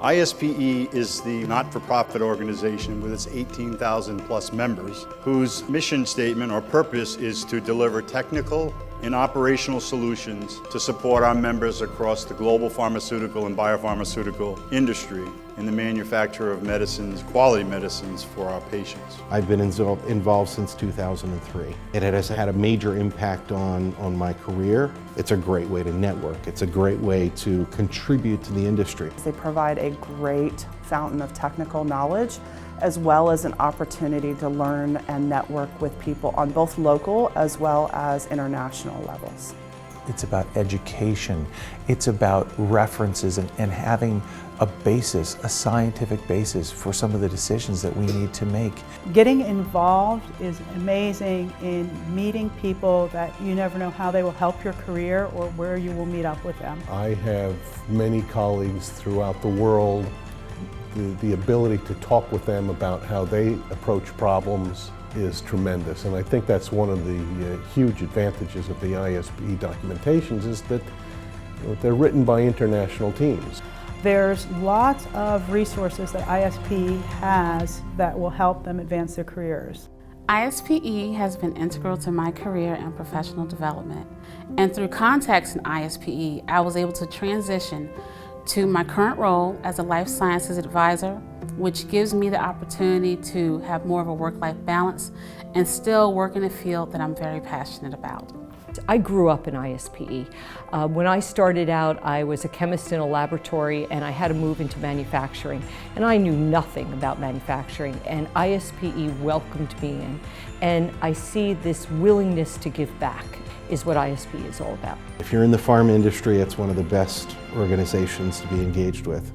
ISPE is the not-for-profit organization with its 18,000 plus members, whose mission statement or purpose is to deliver technical and operational solutions to support our members across the global pharmaceutical and biopharmaceutical industry in the manufacture of medicines, quality medicines for our patients. I've been involved since 2003. It has had a major impact on my career. It's a great way to network. It's a great way to contribute to the industry. They provide a great fountain of technical knowledge, as well as an opportunity to learn and network with people on both local as well as international levels. It's about education. It's about references and having a basis, a scientific basis for some of the decisions that we need to make. Getting involved is amazing in meeting people that you never know how they will help your career or where you will meet up with them. I have many colleagues throughout the world. The ability to talk with them about how they approach problems is tremendous, and I think that's one of the huge advantages of the ISPE documentations is that they're written by international teams. There's lots of resources that ISPE has that will help them advance their careers. ISPE has been integral to my career and professional development, and through contacts in ISPE, I was able to transition to my current role as a life sciences advisor, which gives me the opportunity to have more of a work-life balance and still work in a field that I'm very passionate about. I grew up in ISPE. When I started out, I was a chemist in a laboratory and I had to move into manufacturing. And I knew nothing about manufacturing, and ISPE welcomed me in. And I see this willingness to give back is what ISPE is all about. If you're in the pharma industry, it's one of the best organizations to be engaged with.